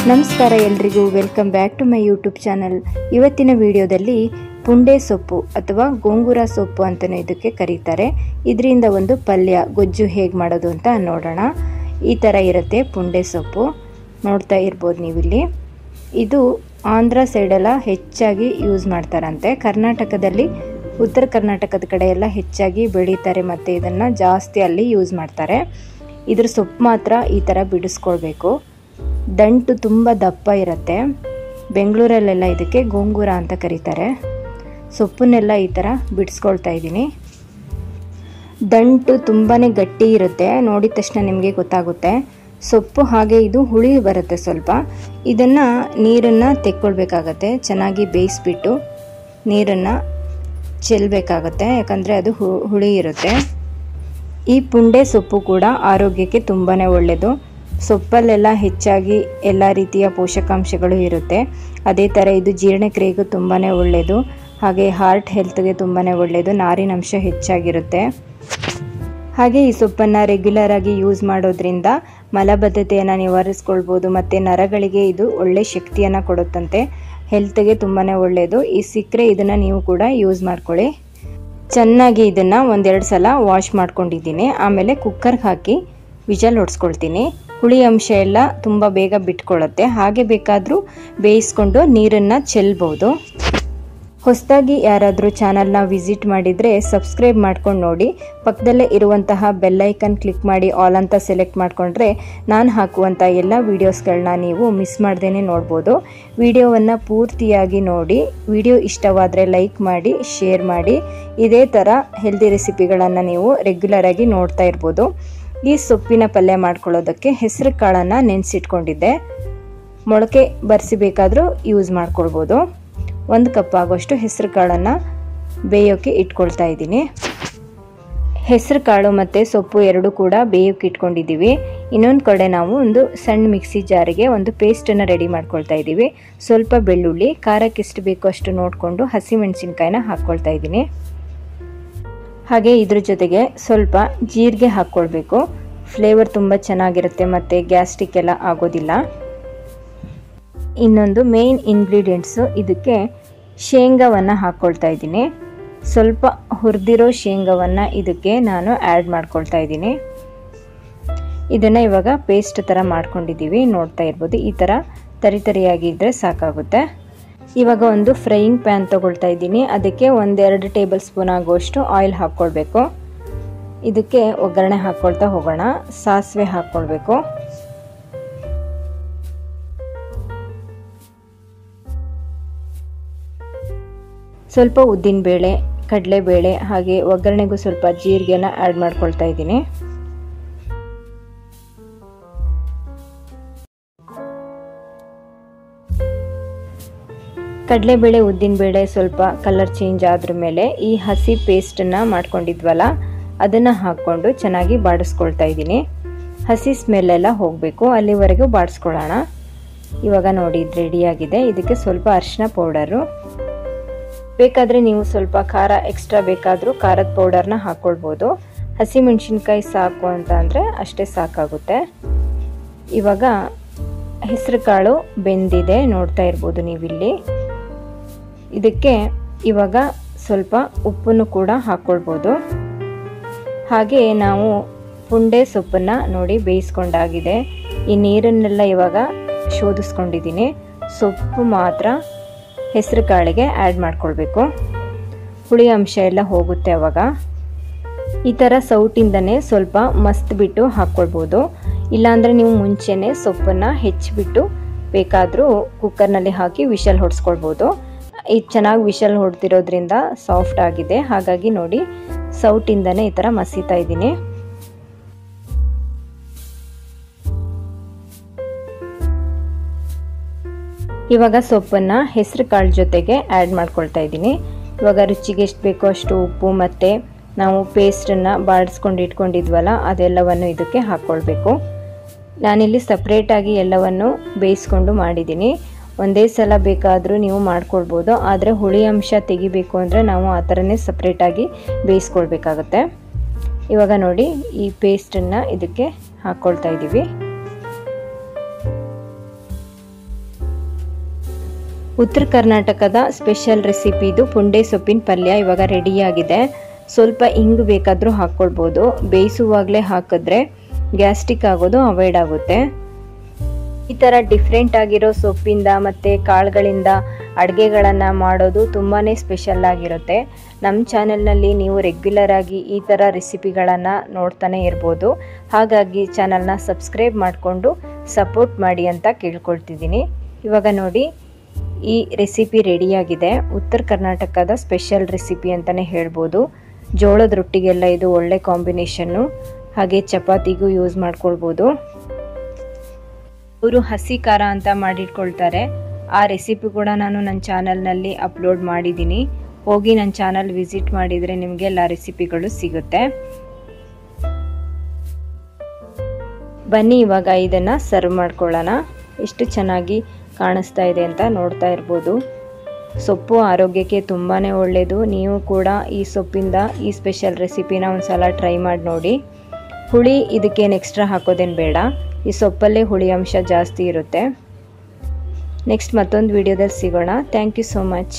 ನಮಸ್ಕಾರ ಎಲ್ರಿಗೂ, welcome back to my YouTube channel. ಇವತ್ತಿನ ವಿಡಿಯೋದಲ್ಲಿ ಪುಂಡೆ ಸೊಪ್ಪು ಅಥವಾ ಗೋಂಗೂರ ಸೊಪ್ಪು ಅಂತಲೇ ಇದಕ್ಕೆ ಕರೀತಾರೆ. ಇದರಿಂದ ಒಂದು ಪಲ್ಯ ಗೊಜ್ಜು ಹೇಗೆ ಮಾಡೋದು ಅಂತ ನೋಡೋಣ. ಈ ಥರ ಇರುತ್ತೆ ಪುಂಡೆ ಸೊಪ್ಪು, ನೋಡ್ತಾ ಇರ್ಬೋದು ನೀವಿಲ್ಲಿ. ಇದು ಆಂಧ್ರ ಸೈಡೆಲ್ಲ ಹೆಚ್ಚಾಗಿ ಯೂಸ್ ಮಾಡ್ತಾರಂತೆ. ಕರ್ನಾಟಕದಲ್ಲಿ, ಉತ್ತರ ಕರ್ನಾಟಕದ ಕಡೆ ಎಲ್ಲ ಹೆಚ್ಚಾಗಿ ಬೆಳೀತಾರೆ ಮತ್ತು ಇದನ್ನು ಜಾಸ್ತಿ ಅಲ್ಲಿ ಯೂಸ್ ಮಾಡ್ತಾರೆ. ಇದ್ರ ಸೊಪ್ಪು ಮಾತ್ರ ಈ ಥರ ಬಿಡಿಸ್ಕೊಳ್ಬೇಕು. ದಂಟು ತುಂಬ ದಪ್ಪ ಇರುತ್ತೆ. ಬೆಂಗಳೂರಲ್ಲೆಲ್ಲ ಇದಕ್ಕೆ ಗೋಂಗೂರ ಅಂತ ಕರೀತಾರೆ. ಸೊಪ್ಪನ್ನೆಲ್ಲ ಈ ಥರ ಬಿಡಿಸ್ಕೊಳ್ತಾ ಇದ್ದೀನಿ. ದಂಟು ತುಂಬಾ ಗಟ್ಟಿ ಇರುತ್ತೆ, ನೋಡಿದ ತಕ್ಷಣ ನಿಮಗೆ ಗೊತ್ತಾಗುತ್ತೆ. ಸೊಪ್ಪು ಹಾಗೆ ಇದು ಹುಳಿ ಬರುತ್ತೆ ಸ್ವಲ್ಪ. ಇದನ್ನು ನೀರನ್ನು ತೆಕ್ಕೊಳ್ಬೇಕಾಗತ್ತೆ. ಚೆನ್ನಾಗಿ ಬೇಯಿಸ್ಬಿಟ್ಟು ನೀರನ್ನು ಚೆಲ್ಲಬೇಕಾಗತ್ತೆ, ಯಾಕಂದರೆ ಅದು ಹುಳಿ ಇರುತ್ತೆ. ಈ ಪುಂಡೆ ಸೊಪ್ಪು ಕೂಡ ಆರೋಗ್ಯಕ್ಕೆ ತುಂಬಾ ಒಳ್ಳೆಯದು. ಸೊಪ್ಪಲ್ಲೆಲ್ಲ ಹೆಚ್ಚಾಗಿ ಎಲ್ಲ ರೀತಿಯ ಪೋಷಕಾಂಶಗಳು ಇರುತ್ತೆ. ಅದೇ ಥರ ಇದು ಜೀರ್ಣಕ್ರಿಯೆಗೂ ತುಂಬಾ ಒಳ್ಳೆಯದು. ಹಾಗೆ ಹಾರ್ಟ್ ಹೆಲ್ತ್ಗೆ ತುಂಬಾ ಒಳ್ಳೆಯದು, ನಾರಿನಂಶ ಹೆಚ್ಚಾಗಿರುತ್ತೆ. ಹಾಗೆ ಈ ಸೊಪ್ಪನ್ನು ರೆಗ್ಯುಲರಾಗಿ ಯೂಸ್ ಮಾಡೋದ್ರಿಂದ ಮಲಬದ್ಧತೆಯನ್ನು ನಿವಾರಿಸ್ಕೊಳ್ಬೋದು ಮತ್ತು ನರಗಳಿಗೆ ಇದು ಒಳ್ಳೆ ಶಕ್ತಿಯನ್ನು ಕೊಡುತ್ತಂತೆ. ಹೆಲ್ತ್ಗೆ ತುಂಬಾ ಒಳ್ಳೆಯದು. ಈ ಸಿಕ್ಕರೆ ಇದನ್ನು ನೀವು ಕೂಡ ಯೂಸ್ ಮಾಡ್ಕೊಳ್ಳಿ. ಚೆನ್ನಾಗಿ ಇದನ್ನು ಒಂದೆರಡು ಸಲ ವಾಶ್ ಮಾಡ್ಕೊಂಡಿದ್ದೀನಿ. ಆಮೇಲೆ ಕುಕ್ಕರ್ಗೆ ಹಾಕಿ ವಿಜಲ್ ಹೊಡ್ಸ್ಕೊಳ್ತೀನಿ. ಹುಳಿ ಅಂಶ ಎಲ್ಲ ತುಂಬ ಬೇಗ ಬಿಟ್ಕೊಳ್ಳುತ್ತೆ. ಹಾಗೆ ಬೇಕಾದರೂ ಬೇಯಿಸ್ಕೊಂಡು ನೀರನ್ನು ಚೆಲ್ಬೋದು. ಹೊಸದಾಗಿ ಯಾರಾದರೂ ಚಾನಲ್ನ ವಿಸಿಟ್ ಮಾಡಿದರೆ ಸಬ್ಸ್ಕ್ರೈಬ್ ಮಾಡ್ಕೊಂಡು ನೋಡಿ. ಪಕ್ಕದಲ್ಲೇ ಇರುವಂತಹ ಬೆಲ್ಲೈಕನ್ ಕ್ಲಿಕ್ ಮಾಡಿ ಆಲ್ ಅಂತ ಸೆಲೆಕ್ಟ್ ಮಾಡಿಕೊಂಡ್ರೆ ನಾನು ಹಾಕುವಂಥ ಎಲ್ಲ ವೀಡಿಯೋಸ್ಗಳನ್ನ ನೀವು ಮಿಸ್ ಮಾಡ್ದೇ ನೋಡ್ಬೋದು. ವಿಡಿಯೋವನ್ನು ಪೂರ್ತಿಯಾಗಿ ನೋಡಿ. ವಿಡಿಯೋ ಇಷ್ಟವಾದರೆ ಲೈಕ್ ಮಾಡಿ, ಶೇರ್ ಮಾಡಿ. ಇದೇ ಥರ ಹೆಲ್ದಿ ರೆಸಿಪಿಗಳನ್ನು ನೀವು ರೆಗ್ಯುಲರಾಗಿ ನೋಡ್ತಾ ಇರ್ಬೋದು. ಈ ಸೊಪ್ಪಿನ ಪಲ್ಯ ಮಾಡ್ಕೊಳ್ಳೋದಕ್ಕೆ ಹೆಸರು ಕಾಳನ್ನು ನೆನೆಸಿಟ್ಕೊಂಡಿದ್ದೆ. ಮೊಳಕೆ ಬರೆಸಿಬೇಕಾದ್ರೂ ಯೂಸ್ ಮಾಡ್ಕೊಳ್ಬೋದು. 1 ಕಪ್ ಆಗೋಷ್ಟು ಹೆಸರು ಕಾಳನ್ನು ಬೇಯೋಕ್ಕೆ ಇಟ್ಕೊಳ್ತಾ ಇದ್ದೀನಿ. ಹೆಸರು ಕಾಳು ಮತ್ತು ಸೊಪ್ಪು ಎರಡೂ ಕೂಡ ಬೇಯೋಕ್ಕೆ ಇಟ್ಕೊಂಡಿದ್ದೀವಿ. ಇನ್ನೊಂದು ಕಡೆ ನಾವು ಒಂದು ಸಣ್ಣ ಮಿಕ್ಸಿ ಜಾರಿಗೆ ಒಂದು ಪೇಸ್ಟನ್ನು ರೆಡಿ ಮಾಡ್ಕೊಳ್ತಾ ಇದ್ದೀವಿ. ಸ್ವಲ್ಪ ಬೆಳ್ಳುಳ್ಳಿ, ಖಾರಕ್ಕೆ ಎಷ್ಟು ಬೇಕೋ ಅಷ್ಟು ನೋಡಿಕೊಂಡು ಹಸಿಮೆಣಸಿನ್ಕಾಯಿನ ಹಾಕ್ಕೊಳ್ತಾ ಇದ್ದೀನಿ. ಹಾಗೆ ಇದ್ರ ಜೊತೆಗೆ ಸ್ವಲ್ಪ ಜೀರಿಗೆ ಹಾಕ್ಕೊಳ್ಬೇಕು. ಫ್ಲೇವರ್ ತುಂಬ ಚೆನ್ನಾಗಿರುತ್ತೆ ಮತ್ತು ಗ್ಯಾಸ್ಟ್ರಿಕ್ ಎಲ್ಲ ಆಗೋದಿಲ್ಲ. ಇನ್ನೊಂದು ಮೇನ್ ಇಂಗ್ರೀಡಿಯೆಂಟ್ಸು, ಇದಕ್ಕೆ ಶೇಂಗಾವನ್ನು ಹಾಕ್ಕೊಳ್ತಾ ಇದ್ದೀನಿ. ಸ್ವಲ್ಪ ಹುರಿದಿರೋ ಶೇಂಗಾವನ್ನು ಇದಕ್ಕೆ ನಾನು ಆ್ಯಡ್ ಮಾಡ್ಕೊಳ್ತಾ ಇದ್ದೀನಿ. ಇದನ್ನು ಇವಾಗ ಪೇಸ್ಟ್ ಥರ ಮಾಡ್ಕೊಂಡಿದ್ದೀವಿ, ನೋಡ್ತಾ ಇರ್ಬೋದು. ಈ ಥರ ತರಿಯಾಗಿದ್ದರೆ ಸಾಕಾಗುತ್ತೆ. ಇವಾಗ ಒಂದು ಫ್ರೈಯಿಂಗ್ ಪ್ಯಾನ್ ತೊಗೊಳ್ತಾ ಇದ್ದೀನಿ. ಅದಕ್ಕೆ 1-2 ಟೇಬಲ್ ಸ್ಪೂನ್ ಆಗುವಷ್ಟು ಆಯಿಲ್ ಹಾಕ್ಕೊಳ್ಬೇಕು. ಇದಕ್ಕೆ ಒಗ್ಗರಣೆ ಹಾಕ್ಕೊಳ್ತಾ ಹೋಗೋಣ. ಸಾಸಿವೆ ಹಾಕ್ಕೊಳ್ಬೇಕು. ಸ್ವಲ್ಪ ಉದ್ದಿನಬೇಳೆ, ಕಡಲೆಬೇಳೆ, ಹಾಗೆ ಒಗ್ಗರಣೆಗೂ ಸ್ವಲ್ಪ ಜೀರಿಗೆನ ಆ್ಯಡ್ ಮಾಡ್ಕೊಳ್ತಾ ಇದ್ದೀನಿ. ಕಡಲೆಬೇಳೆ, ಉದ್ದಿನಬೇಳೆ ಸ್ವಲ್ಪ ಕಲರ್ ಚೇಂಜ್ ಆದ್ರ ಮೇಲೆ ಈ ಹಸಿ ಪೇಸ್ಟನ್ನು ಮಾಡ್ಕೊಂಡಿದ್ವಲ್ಲ ಅದನ್ನು ಹಾಕ್ಕೊಂಡು ಚೆನ್ನಾಗಿ ಬಾಡಿಸ್ಕೊಳ್ತಾ ಇದ್ದೀನಿ. ಹಸಿ ಸ್ಮೆಲ್ಲೆಲ್ಲ ಹೋಗಬೇಕು, ಅಲ್ಲಿವರೆಗೂ ಬಾಡಿಸ್ಕೊಳ್ಳೋಣ. ಇವಾಗ ನೋಡಿ ಇದು ರೆಡಿಯಾಗಿದೆ. ಇದಕ್ಕೆ ಸ್ವಲ್ಪ ಅರಿಶಿನ ಪೌಡರು, ಬೇಕಾದರೆ ನೀವು ಸ್ವಲ್ಪ ಖಾರ ಎಕ್ಸ್ಟ್ರಾ ಬೇಕಾದರೂ ಖಾರದ ಪೌಡರ್ನ ಹಾಕ್ಕೊಳ್ಬೋದು. ಹಸಿಮೆಣಸಿನ್ಕಾಯಿ ಸಾಕು ಅಂತ ಅಂದರೆ ಅಷ್ಟೇ ಸಾಕಾಗುತ್ತೆ. ಇವಾಗ ಹೆಸರು ಕಾಳು ಬೆಂದಿದೆ, ನೋಡ್ತಾ ಇರ್ಬೋದು ನೀವಿಲ್ಲಿ. ಇದಕ್ಕೆ ಇವಾಗ ಸ್ವಲ್ಪ ಉಪ್ಪನ್ನು ಕೂಡ ಹಾಕ್ಕೊಳ್ಬೋದು. ಹಾಗೆ ನಾವು ಪುಂಡೆ ಸೊಪ್ಪನ್ನು ನೋಡಿ ಬೇಯಿಸ್ಕೊಂಡಾಗಿದೆ. ಈ ನೀರನ್ನೆಲ್ಲ ಇವಾಗ ಶೋಧಿಸ್ಕೊಂಡಿದ್ದೀನಿ. ಸೊಪ್ಪು ಮಾತ್ರ ಹೆಸರು ಕಾಳಿಗೆ ಆ್ಯಡ್ ಮಾಡ್ಕೊಳ್ಬೇಕು. ಹುಳಿ ಅಂಶ ಎಲ್ಲ ಹೋಗುತ್ತೆ ಅವಾಗ. ಈ ಥರ ಸೌಟಿಂದನೇ ಸ್ವಲ್ಪ ಮಸ್ತ್ ಹಾಕ್ಕೊಳ್ಬೋದು. ಇಲ್ಲಾಂದರೆ ನೀವು ಮುಂಚೆನೇ ಸೊಪ್ಪನ್ನು ಹೆಚ್ಚಿಬಿಟ್ಟು ಬೇಕಾದರೂ ಕುಕ್ಕರ್ನಲ್ಲಿ ಹಾಕಿ ವಿಷಲ್ ಹೊಡ್ಸ್ಕೊಳ್ಬೋದು. ಇದು ಚೆನ್ನಾಗಿ ವಿಷಲ್ ಹೊಡ್ತಿರೋದ್ರಿಂದ ಸಾಫ್ಟ್ ಆಗಿದೆ. ಹಾಗಾಗಿ ನೋಡಿ ಸೌಟಿಂದನೇ ಈ ಥರ ಮಸೀತಾ ಇದ್ದೀನಿ. ಇವಾಗ ಸೊಪ್ಪನ್ನು ಹೆಸರು ಕಾಳು ಜೊತೆಗೆ ಆ್ಯಡ್ ಮಾಡ್ಕೊಳ್ತಾ ಇದ್ದೀನಿ. ಇವಾಗ ರುಚಿಗೆ ಎಷ್ಟು ಬೇಕೋ ಅಷ್ಟು ಉಪ್ಪು ಮತ್ತು ನಾವು ಪೇಸ್ಟನ್ನು ಬಾಡಿಸ್ಕೊಂಡು ಇಟ್ಕೊಂಡಿದ್ವಲ್ಲ ಅದೆಲ್ಲವನ್ನು ಇದಕ್ಕೆ ಹಾಕ್ಕೊಳ್ಬೇಕು. ನಾನಿಲ್ಲಿ ಸಪ್ರೇಟಾಗಿ ಎಲ್ಲವನ್ನು ಬೇಯಿಸ್ಕೊಂಡು ಮಾಡಿದ್ದೀನಿ. ಒಂದೇ ಸಲ ಬೇಕಾದರೂ ನೀವು ಮಾಡ್ಕೊಳ್ಬೋದು. ಆದರೆ ಹುಳಿ ಅಂಶ ತೆಗಿಬೇಕು ಅಂದರೆ ನಾವು ಆ ಥರನೇ ಸಪ್ರೇಟಾಗಿ ಬೇಯಿಸ್ಕೊಳ್ಬೇಕಾಗತ್ತೆ. ಇವಾಗ ನೋಡಿ ಈ ಪೇಸ್ಟನ್ನು ಇದಕ್ಕೆ ಹಾಕ್ಕೊಳ್ತಾ ಇದ್ದೀವಿ. ಉತ್ತರ ಕರ್ನಾಟಕದ ಸ್ಪೆಷಲ್ ರೆಸಿಪಿ ಇದು ಪುಂಡೆ ಸೊಪ್ಪಿನ ಪಲ್ಯ ಇವಾಗ ರೆಡಿಯಾಗಿದೆ. ಸ್ವಲ್ಪ ಇಂಗು ಬೇಕಾದರೂ ಹಾಕ್ಕೊಳ್ಬೋದು. ಬೇಯಿಸುವಾಗಲೇ ಹಾಕಿದ್ರೆ ಗ್ಯಾಸ್ಟ್ರಿಕ್ ಆಗೋದು ಅವಾಯ್ಡ್ ಆಗುತ್ತೆ. ಈ ಥರ ಡಿಫ್ರೆಂಟ್ ಆಗಿರೋ ಸೊಪ್ಪಿಂದ ಮತ್ತು ಕಾಳುಗಳಿಂದ ಅಡುಗೆಗಳನ್ನು ಮಾಡೋದು ತುಂಬಾ ಸ್ಪೆಷಲ್ ಆಗಿರುತ್ತೆ. ನಮ್ಮ ಚಾನಲ್ನಲ್ಲಿ ನೀವು ರೆಗ್ಯುಲರ್ ಆಗಿ ಈ ಥರ ರೆಸಿಪಿಗಳನ್ನು ನೋಡ್ತಾನೆ ಇರ್ಬೋದು. ಹಾಗಾಗಿ ಚಾನಲ್ನ ಸಬ್ಸ್ಕ್ರೈಬ್ ಮಾಡಿಕೊಂಡು ಸಪೋರ್ಟ್ ಮಾಡಿ ಅಂತ ಕೇಳ್ಕೊಳ್ತಿದ್ದೀನಿ. ಇವಾಗ ನೋಡಿ, ಈ ರೆಸಿಪಿ ರೆಡಿಯಾಗಿದೆ. ಉತ್ತರ ಕರ್ನಾಟಕದ ಸ್ಪೆಷಲ್ ರೆಸಿಪಿ ಅಂತಲೇ ಹೇಳ್ಬೋದು. ಜೋಳದ ರೊಟ್ಟಿಗೆಲ್ಲ ಇದು ಒಳ್ಳೆ ಕಾಂಬಿನೇಷನ್ನು. ಹಾಗೆ ಚಪಾತಿಗೂ ಯೂಸ್ ಮಾಡ್ಕೊಳ್ಬೋದು. ಅವರು ಹಸಿ ಖಾರ ಅಂತ ಮಾಡಿಟ್ಕೊಳ್ತಾರೆ. ಆ ರೆಸಿಪಿ ಕೂಡ ನಾನು ನನ್ನ ಚಾನಲ್ನಲ್ಲಿ ಅಪ್ಲೋಡ್ ಮಾಡಿದ್ದೀನಿ. ಹೋಗಿ ನನ್ನ ಚಾನಲ್ ವಿಸಿಟ್ ಮಾಡಿದರೆ ನಿಮಗೆ ಎಲ್ಲ ರೆಸಿಪಿಗಳು ಸಿಗುತ್ತೆ. ಬನ್ನಿ ಇವಾಗ ಇದನ್ನು ಸರ್ವ್ ಮಾಡ್ಕೊಳ್ಳೋಣ. ಎಷ್ಟು ಚೆನ್ನಾಗಿ ಕಾಣಿಸ್ತಾ ಇದೆ ಅಂತ ನೋಡ್ತಾ ಇರ್ಬೋದು. ಸೊಪ್ಪು ಆರೋಗ್ಯಕ್ಕೆ ತುಂಬಾ ಒಳ್ಳೆಯದು. ನೀವು ಕೂಡ ಈ ಸೊಪ್ಪಿಂದ ಈ ಸ್ಪೆಷಲ್ ರೆಸಿಪಿನ ಒಂದ್ಸಲ ಟ್ರೈ ಮಾಡಿ ನೋಡಿ. ಹುಳಿ ಇದಕ್ಕೇನು ಎಕ್ಸ್ಟ್ರಾ ಹಾಕೋದೇನು ಬೇಡ. ಈ ಸೊಪ್ಪಲ್ಲೇ ಹುಳಿ ಅಂಶ ಜಾಸ್ತಿ ಇರುತ್ತೆ. ನೆಕ್ಸ್ಟ್ ಮತ್ತೊಂದು ವಿಡಿಯೋದಲ್ಲಿ ಸಿಗೋಣ. Thank you so much.